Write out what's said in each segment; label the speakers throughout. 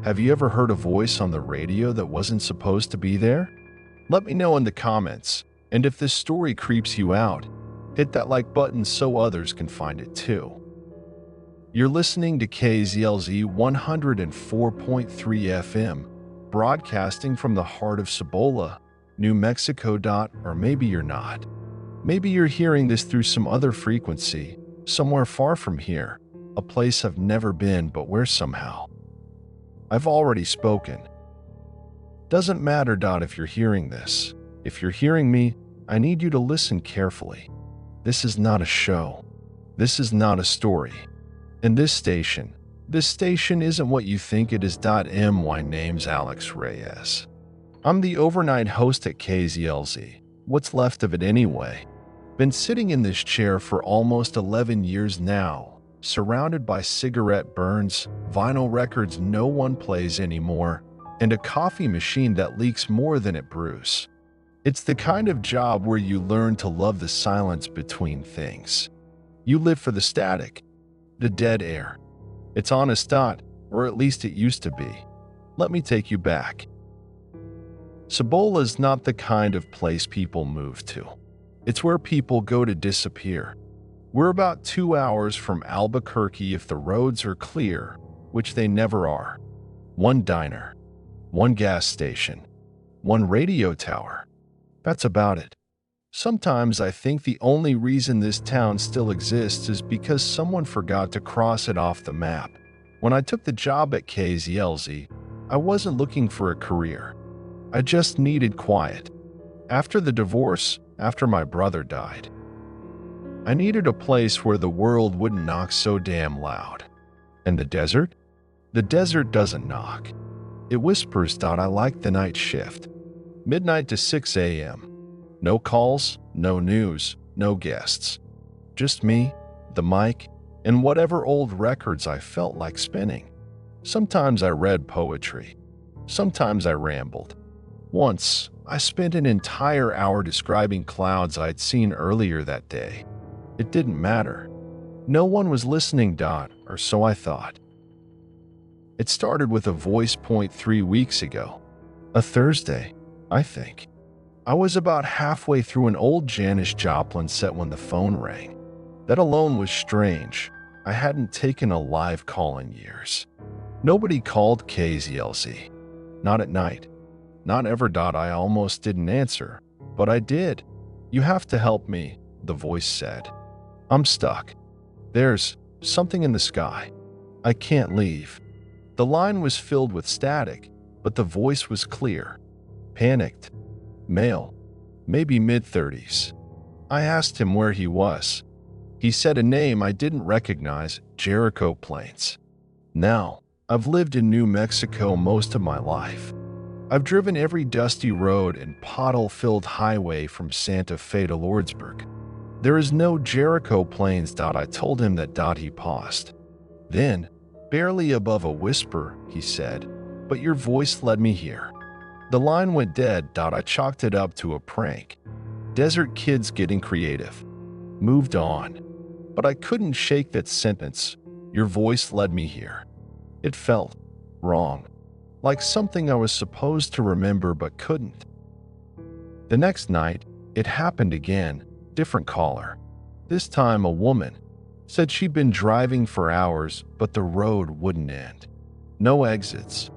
Speaker 1: Have you ever heard a voice on the radio that wasn't supposed to be there? Let me know in the comments, and if this story creeps you out, hit that like button so others can find it too. You're listening to KZLZ 104.3 FM, broadcasting from the heart of Cibola, New Mexico. Or maybe you're not. Maybe you're hearing this through some other frequency, somewhere far from here, a place I've never been but where somehow I've already spoken. Doesn't matter. If you're hearing this. If you're hearing me, I need you to listen carefully. This is not a show. This is not a story. And this station isn't what you think it is. My name's Alex Reyes. I'm the overnight host at KZLZ. What's left of it anyway. Been sitting in this chair for almost 11 years now, surrounded by cigarette burns, vinyl records no one plays anymore, and a coffee machine that leaks more than it brews. It's the kind of job where you learn to love the silence between things. You live for the static, the dead air. It's honest, or at least it used to be. Let me take you back. Cibola's not the kind of place people move to. It's where people go to disappear. We're about 2 hours from Albuquerque if the roads are clear, which they never are. One diner, one gas station, one radio tower. That's about it. Sometimes I think the only reason this town still exists is because someone forgot to cross it off the map. When I took the job at KZLZ, I wasn't looking for a career. I just needed quiet. After the divorce, after my brother died, I needed a place where the world wouldn't knock so damn loud. And the desert? The desert doesn't knock. It whispers. I like the night shift. Midnight to 6 a.m. No calls, no news, no guests. Just me, the mic, and whatever old records I felt like spinning. Sometimes I read poetry. Sometimes I rambled. Once, I spent an entire hour describing clouds I'd seen earlier that day. It didn't matter. No one was listening, or so I thought. It started with a voice point 3 weeks ago. A Thursday, I think. I was about halfway through an old Janis Joplin set when the phone rang. That alone was strange. I hadn't taken a live call in years. Nobody called KZLZ. Not at night. Not ever. I almost didn't answer, but I did. You have to help me, the voice said. I'm stuck. There's something in the sky. I can't leave. The line was filled with static, but the voice was clear. Panicked. Male. Maybe mid-30s. I asked him where he was. He said a name I didn't recognize, Jericho Plains. Now, I've lived in New Mexico most of my life. I've driven every dusty road and pothole-filled highway from Santa Fe to Lordsburg. There is no Jericho Plains. I told him that. He paused. Then, barely above a whisper, he said, but your voice led me here. The line went dead. I chalked it up to a prank. Desert kids getting creative. Moved on. But I couldn't shake that sentence. Your voice led me here. It felt wrong. Like something I was supposed to remember but couldn't. The next night, it happened again. Different caller. This time a woman. Said she'd been driving for hours, but the road wouldn't end. No exits.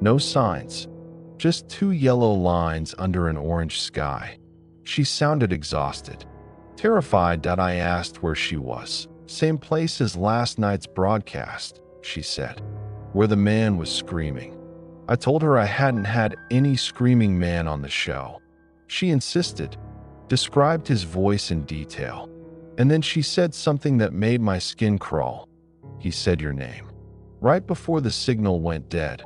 Speaker 1: No signs. Just 2 yellow lines under an orange sky. She sounded exhausted. Terrified. I asked where she was. Same place as last night's broadcast, she said, where the man was screaming. I told her I hadn't had any screaming man on the show. She insisted, described his voice in detail, and then she said something that made my skin crawl. He said your name. Right before the signal went dead,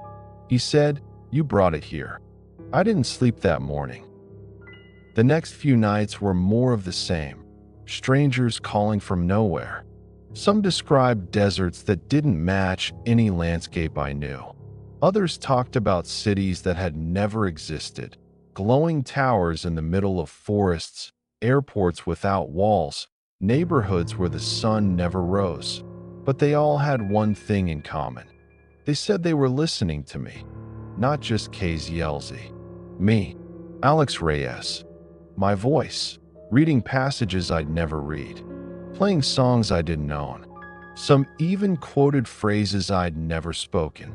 Speaker 1: he said, you brought it here. I didn't sleep that morning. The next few nights were more of the same. Strangers calling from nowhere. Some described deserts that didn't match any landscape I knew. Others talked about cities that had never existed, glowing towers in the middle of forests, airports without walls, neighborhoods where the sun never rose. But they all had one thing in common. They said they were listening to me, not just KZLZ. Me, Alex Reyes. My voice, reading passages I'd never read, playing songs I didn't own. Some even quoted phrases I'd never spoken.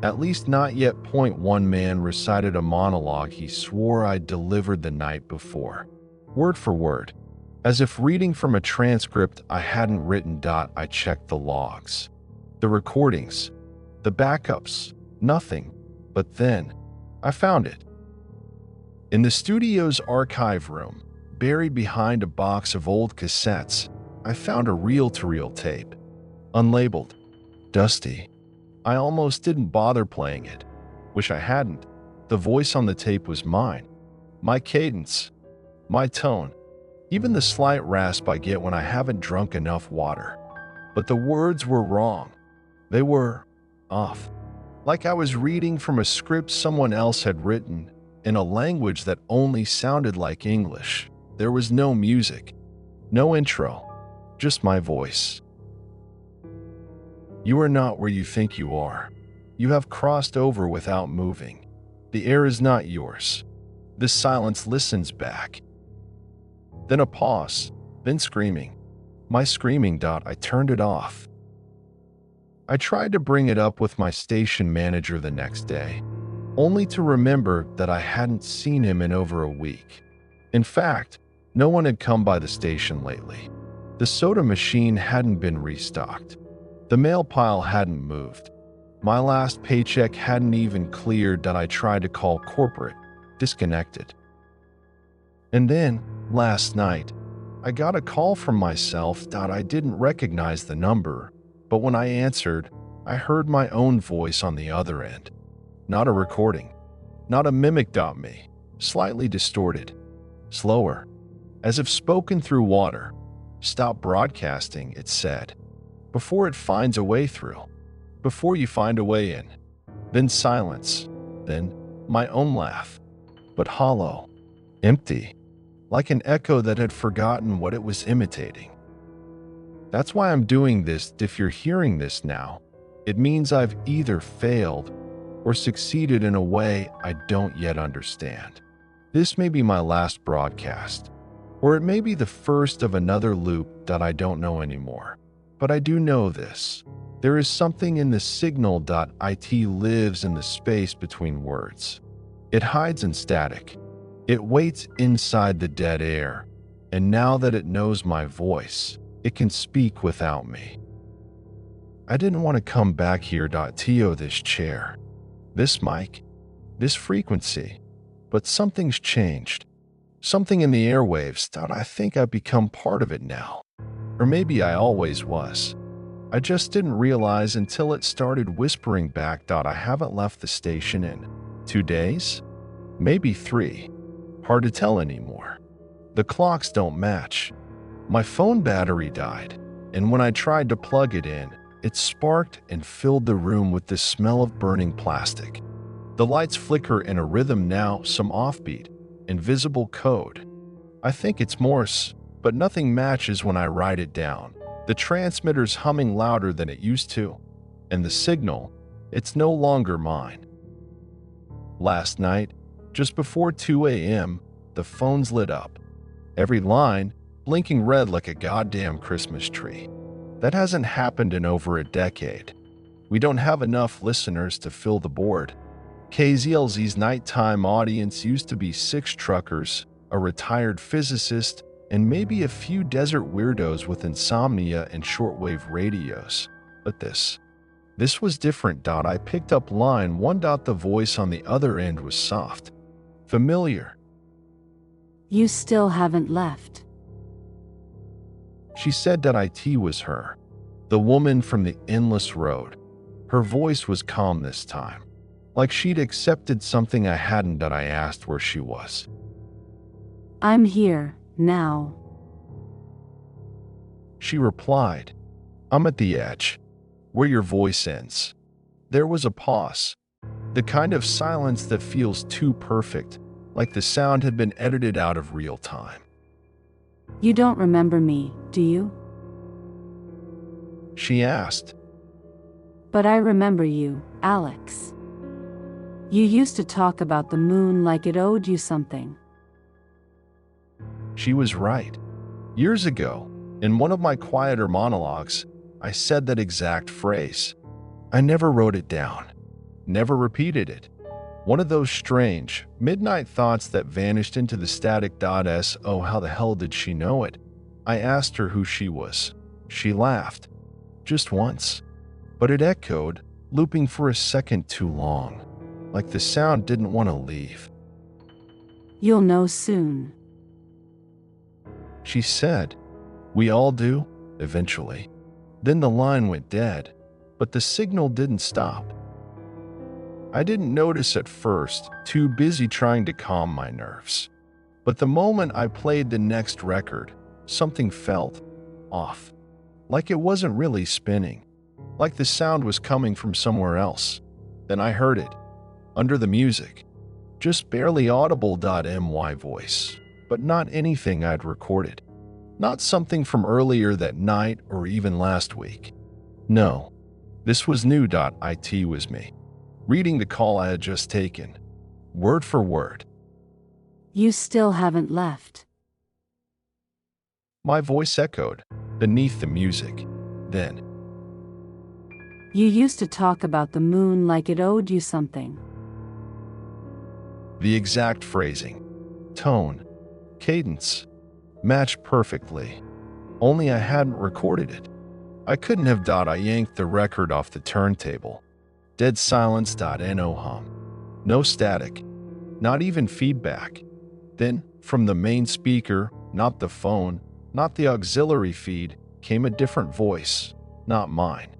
Speaker 1: At least not yet. One man recited a monologue he swore I'd delivered the night before, word for word, as if reading from a transcript I hadn't written. I checked the logs, the recordings, the backups, nothing. But then, I found it. In the studio's archive room, buried behind a box of old cassettes, I found a reel-to-reel tape. Unlabeled, dusty. I almost didn't bother playing it. Wish I hadn't. The voice on the tape was mine. My cadence, my tone, even the slight rasp I get when I haven't drunk enough water. But the words were wrong. They were off. Like I was reading from a script someone else had written in a language that only sounded like English. There was no music, no intro, just my voice. You are not where you think you are. You have crossed over without moving. The air is not yours. The silence listens back. Then a pause, then screaming. My screaming. I turned it off. I tried to bring it up with my station manager the next day, only to remember that I hadn't seen him in over a week. In fact, no one had come by the station lately. The soda machine hadn't been restocked. The mail pile hadn't moved. My last paycheck hadn't even cleared. I tried to call corporate, disconnected. And then, last night, I got a call from myself. I didn't recognize the number, but when I answered, I heard my own voice on the other end. Not a recording, not a mimic. Me, slightly distorted, slower, as if spoken through water. Stop broadcasting, it said, before it finds a way through, before you find a way in. Then silence, then my own laugh, but hollow, empty, like an echo that had forgotten what it was imitating. That's why I'm doing this. If you're hearing this now, it means I've either failed or succeeded in a way I don't yet understand. This may be my last broadcast, or it may be the first of another loop that I don't know anymore. But I do know this. There is something in the signal. It lives in the space between words. It hides in static. It waits inside the dead air. And now that it knows my voice, it can speak without me. I didn't want to come back here. This chair, this mic, this frequency. But something's changed. Something in the airwaves. I think I've become part of it now. Or maybe I always was. I just didn't realize until it started whispering back. I haven't left the station in 2 days? Maybe 3. Hard to tell anymore. The clocks don't match. My phone battery died, and when I tried to plug it in, it sparked and filled the room with the smell of burning plastic. The lights flicker in a rhythm now, some offbeat, invisible code. I think it's Morse, but nothing matches when I write it down. The transmitter's humming louder than it used to, and the signal, it's no longer mine. Last night, just before 2 a.m., the phones lit up. Every line, blinking red like a goddamn Christmas tree. That hasn't happened in over a decade. We don't have enough listeners to fill the board. KZLZ's nighttime audience used to be 6 truckers, a retired physicist, and maybe a few desert weirdos with insomnia and shortwave radios. But this was different. I picked up line 1. The voice on the other end was soft, familiar.
Speaker 2: You still haven't left.
Speaker 1: She said that it was her, the woman from the endless road. Her voice was calm this time, like she'd accepted something I hadn't. I asked where she was.
Speaker 2: I'm here, now.
Speaker 1: She replied, I'm at the edge, where your voice ends. There was a pause, the kind of silence that feels too perfect, like the sound had been edited out of real time.
Speaker 2: You don't remember me, do you?
Speaker 1: She asked.
Speaker 2: But I remember you. Alex. You used to talk about the moon like it owed you something.
Speaker 1: She was right. Years ago, in one of my quieter monologues, I said that exact phrase. I never wrote it down, never repeated it. One of those strange, midnight thoughts that vanished into the static. Oh, how the hell did she know it? I asked her who she was. She laughed. Just once. But it echoed, looping for a second too long, like the sound didn't want to leave.
Speaker 2: You'll know soon.
Speaker 1: She said, "We all do, eventually." Then the line went dead, but the signal didn't stop. I didn't notice at first, too busy trying to calm my nerves. But the moment I played the next record, something felt off. Like it wasn't really spinning. Like the sound was coming from somewhere else. Then I heard it, under the music. Just barely audible. My voice, but not anything I'd recorded. Not something from earlier that night or even last week. No, this was new. It was me, reading the call I had just taken, word for word.
Speaker 2: You still haven't left.
Speaker 1: My voice echoed beneath the music. Then,
Speaker 2: You used to talk about the moon like it owed you something.
Speaker 1: the exact phrasing, tone, cadence matched perfectly. Only I hadn't recorded it. I couldn't have. I yanked the record off the turntable. Dead silence. No hum. No static. Not even feedback. Then, from the main speaker, not the phone, not the auxiliary feed, came a different voice. Not mine.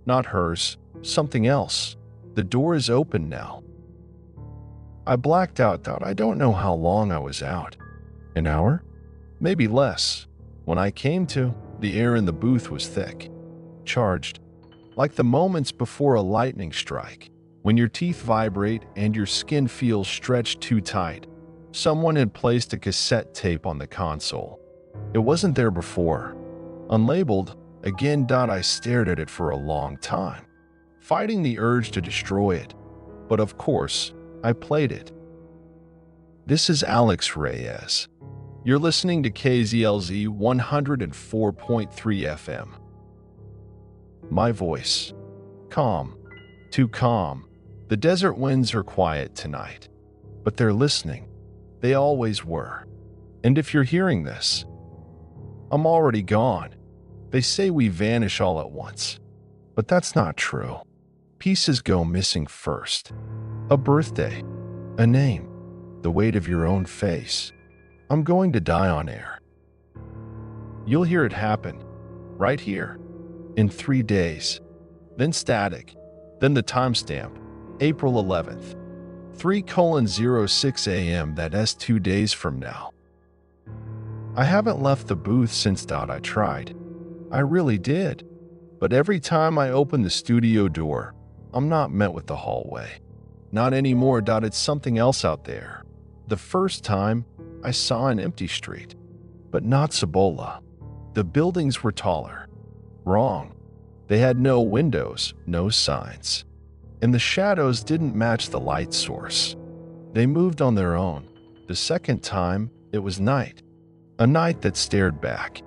Speaker 1: Not hers. Something else. The door is open now. I blacked out. I don't know how long I was out. An hour? Maybe less. When I came to, the air in the booth was thick. Charged. Like the moments before a lightning strike. When your teeth vibrate and your skin feels stretched too tight. Someone had placed a cassette tape on the console. It wasn't there before. Unlabeled, again. I stared at it for a long time, fighting the urge to destroy it. But of course, I played it. This is Alex Reyes. You're listening to KZLZ 104.3 FM. My voice. Calm. Too calm. The desert winds are quiet tonight. But they're listening. They always were. And if you're hearing this, I'm already gone. They say we vanish all at once. But that's not true. Pieces go missing first. A birthday. A name. The weight of your own face. I'm going to die on air. You'll hear it happen. Right here. In 3 days. Then static. Then the timestamp. April 11th. 3:06 a.m. That's 2 days from now. I haven't left the booth since. I tried. I really did. But every time I open the studio door, I'm not met with the hallway. Not anymore. It's something else out there. The first time, I saw an empty street. But not Cibola. The buildings were taller. Wrong. They had no windows, no signs. And the shadows didn't match the light source. They moved on their own. The second time, it was night. A night that stared back.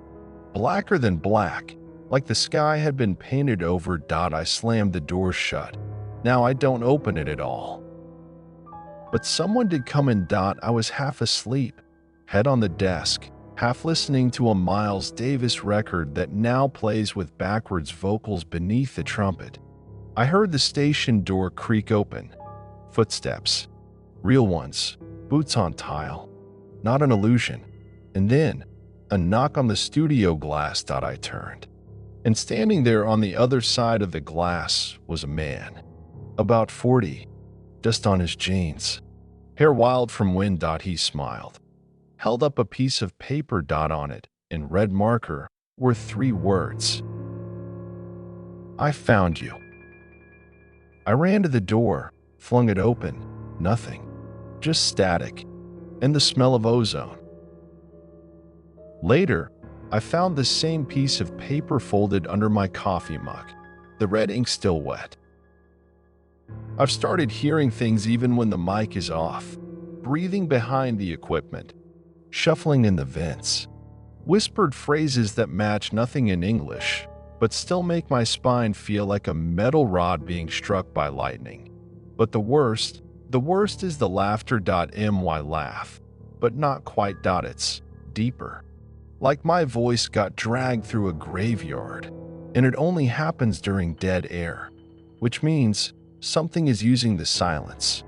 Speaker 1: Blacker than black, like the sky had been painted over. I slammed the door shut. Now I don't open it at all. But someone did come in. I was half asleep, head on the desk, half listening to a Miles Davis record that now plays with backwards vocals beneath the trumpet. I heard the station door creak open. Footsteps. Real ones. Boots on tile. Not an illusion. And then, a knock on the studio glass. I turned. And standing there on the other side of the glass was a man. About 40. Dust on his jeans. Hair wild from wind. He smiled. Held up a piece of paper. On it, in red marker, were 3 words. I found you. I ran to the door, flung it open. Nothing. Just static. And the smell of ozone. Later, I found the same piece of paper folded under my coffee mug, the red ink still wet. I've started hearing things even when the mic is off, breathing behind the equipment, shuffling in the vents, whispered phrases that match nothing in English, but still make my spine feel like a metal rod being struck by lightning. But the worst is the laughter.my laugh, but not quite. It's deeper. Like my voice got dragged through a graveyard, and it only happens during dead air, which means something is using the silence.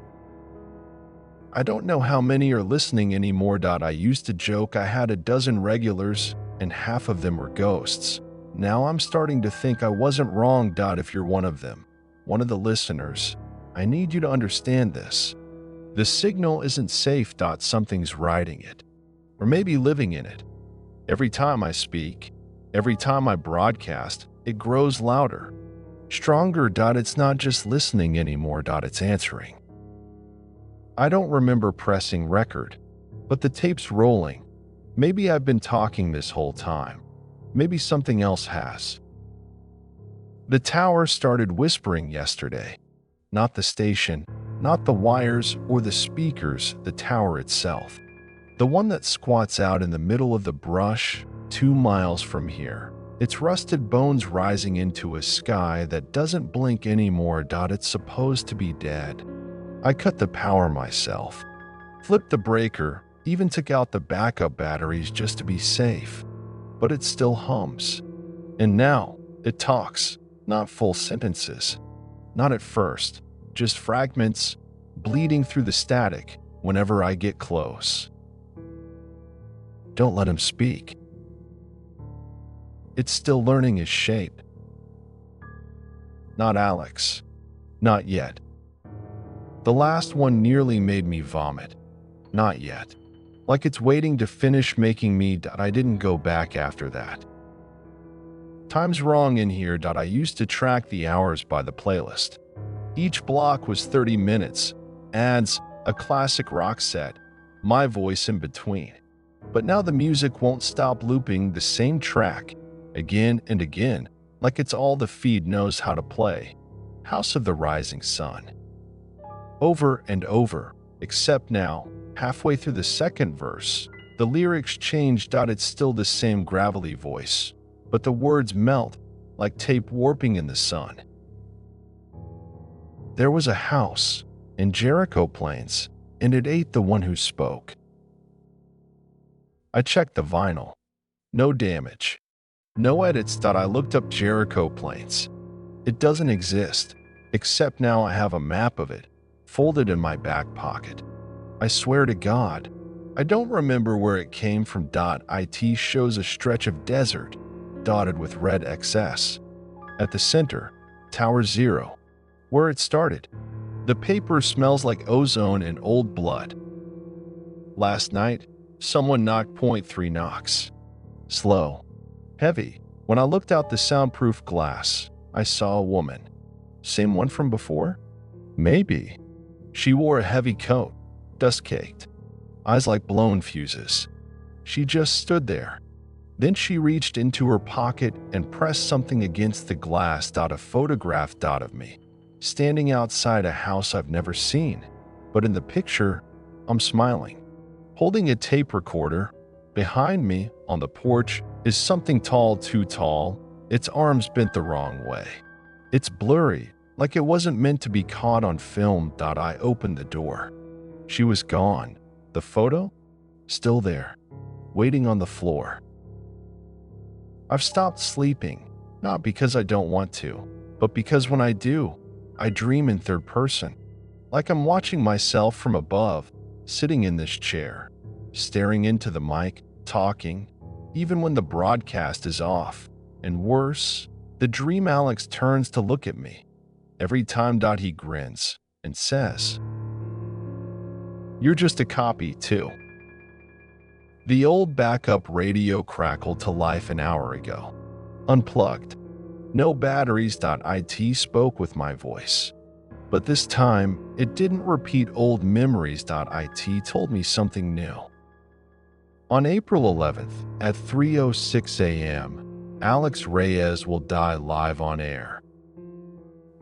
Speaker 1: I don't know how many are listening anymore. I used to joke I had a dozen regulars and half of them were ghosts. Now I'm starting to think I wasn't wrong. If you're one of them, one of the listeners, I need you to understand this. The signal isn't safe. Something's riding it, or maybe living in it. Every time I speak, every time I broadcast, it grows louder, stronger. It's not just listening anymore. It's answering. I don't remember pressing record, but the tape's rolling. Maybe I've been talking this whole time. Maybe something else has. The tower started whispering yesterday. Not the station, not the wires or the speakers, the tower itself. The one that squats out in the middle of the brush, 2 miles from here. Its rusted bones rising into a sky that doesn't blink anymore. It's supposed to be dead. I cut the power myself, flipped the breaker, even took out the backup batteries just to be safe. But it still hums. And now it talks, not full sentences. Not at first, just fragments, bleeding through the static whenever I get close. Don't let him speak. It's still learning his shape. Not Alex. Not yet. The last one nearly made me vomit. Not yet. Like it's waiting to finish making me. I didn't go back after that. Time's wrong in here. I used to track the hours by the playlist. Each block was 30 minutes, ads, a classic rock set, my voice in between. But now the music won't stop looping the same track again and again, like it's all the feed knows how to play. House of the Rising Sun. Over and over, except now, halfway through the second verse, the lyrics change. It's still the same gravelly voice, but the words melt like tape warping in the sun. There was a house in Jericho Plains, and it ate the one who spoke. I checked the vinyl. No damage. No edits. I looked up Jericho Plains. It doesn't exist, except now I have a map of it, folded in my back pocket. I swear to God, I don't remember where it came from. It shows a stretch of desert, dotted with red XS. At the center, Tower Zero, where it started. The paper smells like ozone and old blood. Last night, someone knocked .3 knocks. Slow, heavy. When I looked out the soundproof glass, I saw a woman. Same one from before? Maybe. She wore a heavy coat, dust-caked, eyes like blown fuses. She just stood there. Then she reached into her pocket and pressed something against the glass. A photograph of me, standing outside a house I've never seen. But in the picture, I'm smiling, holding a tape recorder. Behind me, on the porch, is something tall, too tall, its arms bent the wrong way. It's blurry, like it wasn't meant to be caught on film. I opened the door. She was gone. The photo? Still there, waiting on the floor. I've stopped sleeping, not because I don't want to, but because when I do, I dream in third person, like I'm watching myself from above, sitting in this chair, staring into the mic, talking, even when the broadcast is off. And worse, the dream Alex turns to look at me. Every time he grins and says, "You're just a copy, too." The old backup radio crackled to life an hour ago. Unplugged. No batteries. It spoke with my voice. But this time, it didn't repeat old memories. It told me something new. On April 11th, at 3:06 a.m., Alex Reyes will die live on air.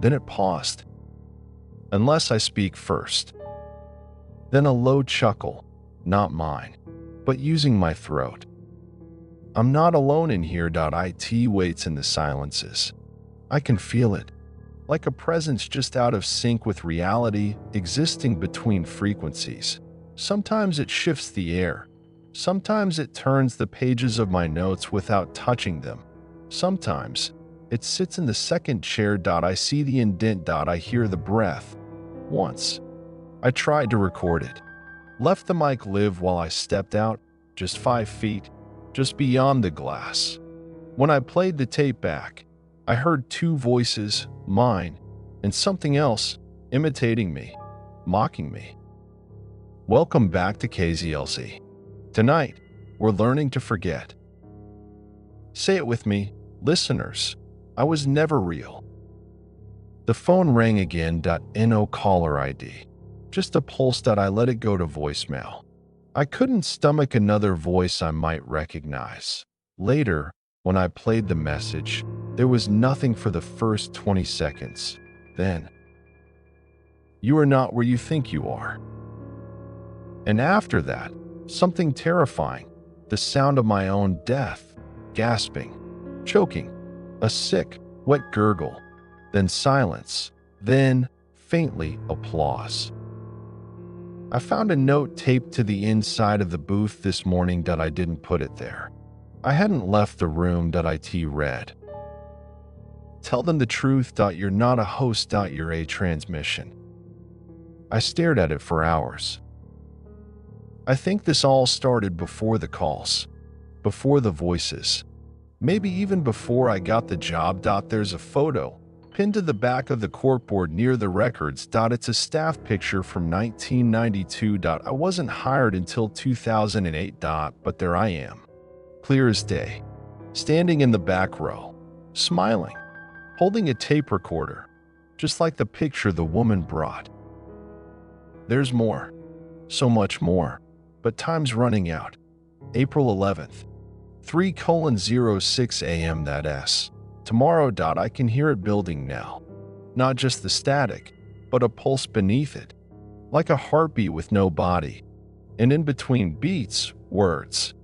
Speaker 1: Then it paused. unless I speak first. Then a low chuckle, not mine, but using my throat. I'm not alone in here. It waits in the silences. I can feel it, like a presence just out of sync with reality, existing between frequencies. Sometimes it shifts the air. Sometimes it turns the pages of my notes without touching them. Sometimes it sits in the second chair. I see the indent. I hear the breath. Once, I tried to record it. Left the mic live while I stepped out, just 5 feet, just beyond the glass. When I played the tape back, I heard 2 voices, mine, and something else, imitating me, mocking me. Welcome back to KZLZ. Tonight, we're learning to forget. Say it with me, listeners. I was never real. The phone rang again. No caller ID. Just a pulse. I let it go to voicemail. I couldn't stomach another voice I might recognize. Later, when I played the message, there was nothing for the first 20 seconds. Then, you are not where you think you are. And after that, something terrifying, the sound of my own death, gasping, choking, a sick, wet gurgle, then silence, then, faintly, applause. I found a note taped to the inside of the booth this morning. I didn't put it there. I hadn't left the room. It read, "Tell them the truth. You're not a host. You're a transmission." I stared at it for hours. I think this all started before the calls, before the voices, maybe even before I got the job. There's a photo pinned to the back of the corkboard near the records. It's a staff picture from 1992. I wasn't hired until 2008. But there I am, clear as day, standing in the back row, smiling, holding a tape recorder, just like the picture the woman brought. There's more, so much more, but time's running out. April 11th, 3:06 a.m. Tomorrow. I can hear it building now. Not just the static, but a pulse beneath it, like a heartbeat with no body. And in between beats, words.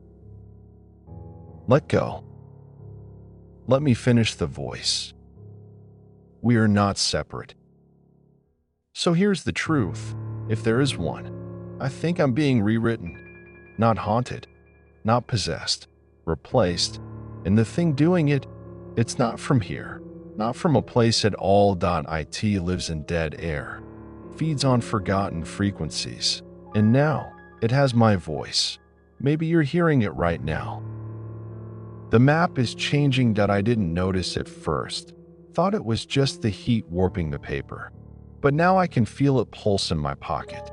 Speaker 1: Let go. Let me finish the voice. We are not separate. So here's the truth, if there is one. I think I'm being rewritten, not haunted, not possessed, replaced, and the thing doing it, it's not from here, not from a place at all. It lives in dead air, feeds on forgotten frequencies, and now it has my voice. Maybe you're hearing it right now. The map is changing. I didn't notice at first, thought it was just the heat warping the paper, but now I can feel it pulse in my pocket.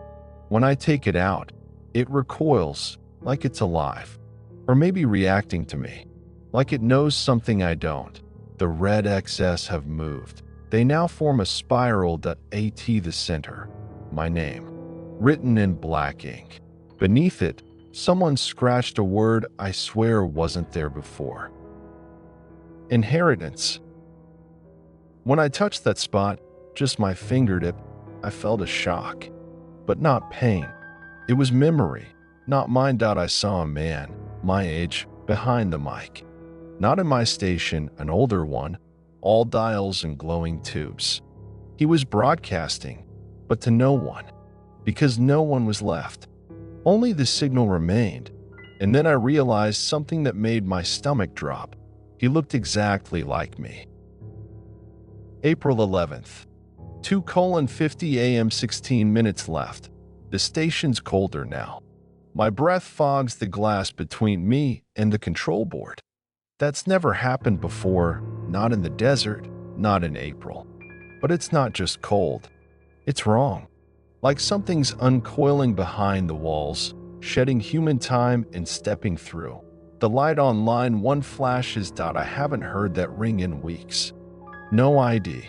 Speaker 1: When I take it out, it recoils like it's alive, or maybe reacting to me, like it knows something I don't. The red XS have moved. They now form a spiral. At the center, my name, written in black ink. Beneath it, someone scratched a word I swear wasn't there before. Inheritance. When I touched that spot, just my fingertip, I felt a shock. But not pain. It was memory, not mine. I saw a man, my age, behind the mic. Not in my station, an older one, all dials and glowing tubes. He was broadcasting, but to no one, because no one was left. Only the signal remained, and then I realized something that made my stomach drop. He looked exactly like me. April 11th. 2:50 a.m. 16 minutes left. The station's colder now. My breath fogs the glass between me and the control board. That's never happened before, not in the desert, not in April. But it's not just cold. It's wrong. Like something's uncoiling behind the walls, shedding human time and stepping through. The light on line 1 flashes. I haven't heard that ring in weeks. No ID.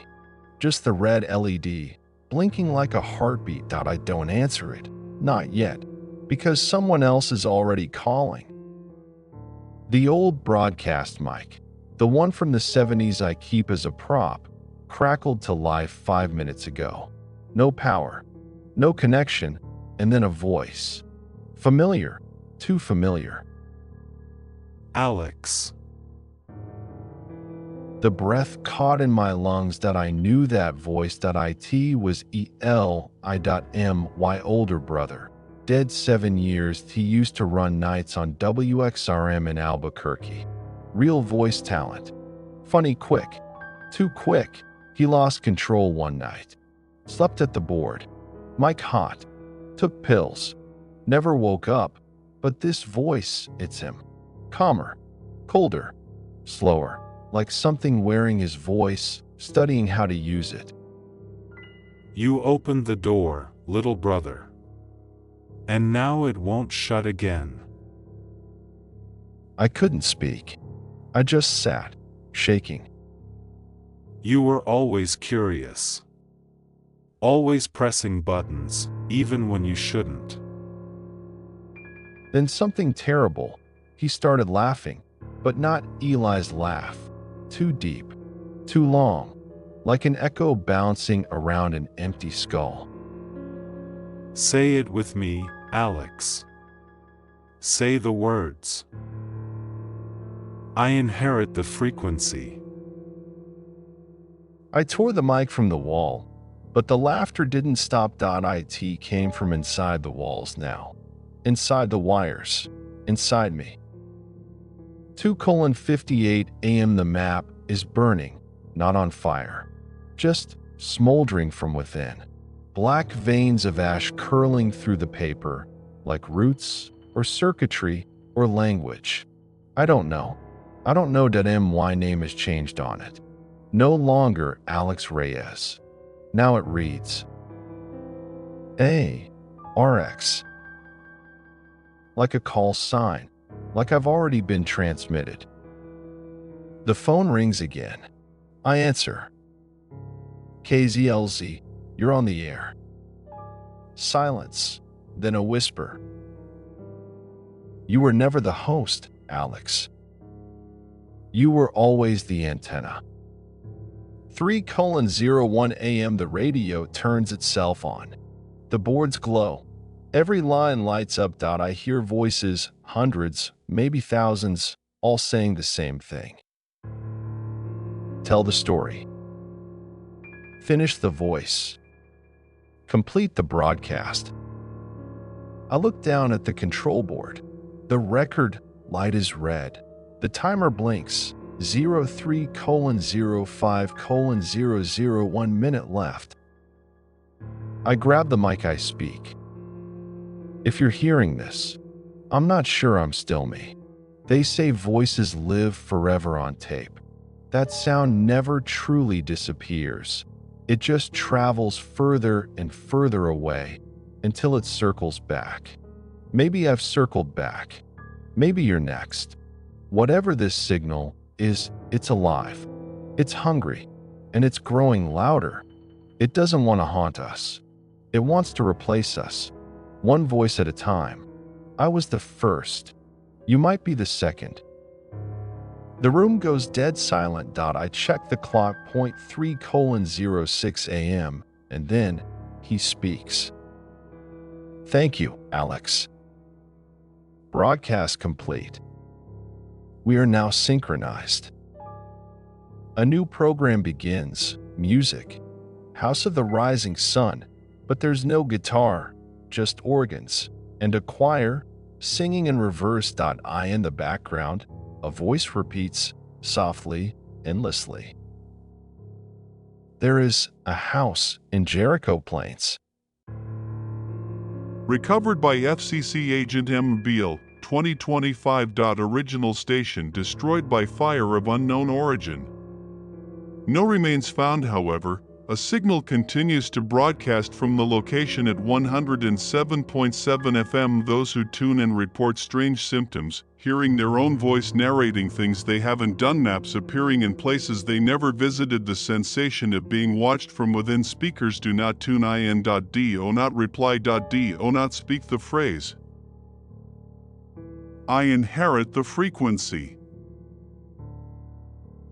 Speaker 1: Just the red LED, blinking like a heartbeat. I don't answer it. Not yet, because someone else is already calling. The old broadcast mic, the one from the 70s I keep as a prop, crackled to life 5 minutes ago. No power, no connection, and then a voice. Familiar, too familiar.
Speaker 3: Alex.
Speaker 1: The breath caught in my lungs that I knew that voice. It was my older brother. Dead 7 years. He used to run nights on WXRM in Albuquerque. Real voice talent. Funny quick. Too quick. He lost control one night. Slept at the board. Mic hot. Took pills. Never woke up. But this voice, it's him. Calmer. Colder. Slower. Like something wearing his voice, studying how to use it.
Speaker 3: You opened the door, little brother. And now it won't shut again.
Speaker 1: I couldn't speak. I just sat, shaking.
Speaker 3: You were always curious. Always pressing buttons, even when you shouldn't.
Speaker 1: Then something terrible. He started laughing, but not Eli's laugh. Too deep, too long, like an echo bouncing around an empty skull.
Speaker 3: Say it with me, Alex. Say the words. I inherit the frequency.
Speaker 1: I tore the mic from the wall, but the laughter didn't stop. It came from inside the walls now. Inside the wires. Inside me. 2:58 a.m. The map is burning, not on fire. Just smoldering from within. Black veins of ash curling through the paper, like roots or circuitry or language. I don't know. I don't know that my name has changed on it. No longer Alex Reyes. Now it reads ARX. Like a call sign. Like I've already been transmitted. The phone rings again. I answer. KZLZ, you're on the air. Silence, then a whisper. You were never the host, Alex. You were always the antenna. 3:01 a.m. The radio turns itself on. The boards glow. Every line lights up. I hear voices, hundreds, maybe thousands, all saying the same thing. Tell the story. Finish the voice. Complete the broadcast. I look down at the control board. The record light is red. The timer blinks. 03:05:001 1 minute left. I grab the mic. I speak. If you're hearing this, I'm not sure I'm still me. They say voices live forever on tape. That sound never truly disappears. It just travels further and further away until it circles back. Maybe I've circled back. Maybe you're next. Whatever this signal is, it's alive. It's hungry, and it's growing louder. It doesn't want to haunt us. It wants to replace us. One voice at a time. I was the first. You might be the second. The room goes dead silent. I check the clock. 3:06 a.m. And then he speaks. Thank you, Alex. Broadcast complete. We are now synchronized. A new program begins. Music. House of the Rising Sun. But there's no guitar. Just organs, and a choir singing in reverse. In the background, a voice repeats softly, endlessly. There is a house in Jericho Plains.
Speaker 4: Recovered by FCC Agent M. Beale, 2025. Original station destroyed by fire of unknown origin. No remains found, however. A signal continues to broadcast from the location at 107.7 FM. Those who tune in report strange symptoms, hearing their own voice narrating things they haven't done, maps appearing in places they never visited, the sensation of being watched from within. Speakers do not tune in. Do not reply. Do not speak the phrase. I inherit the frequency.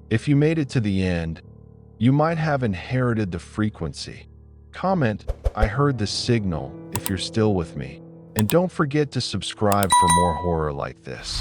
Speaker 1: If you made it to the end, you might have inherited the frequency. Comment, "I heard the signal," if you're still with me. And don't forget to subscribe for more horror like this.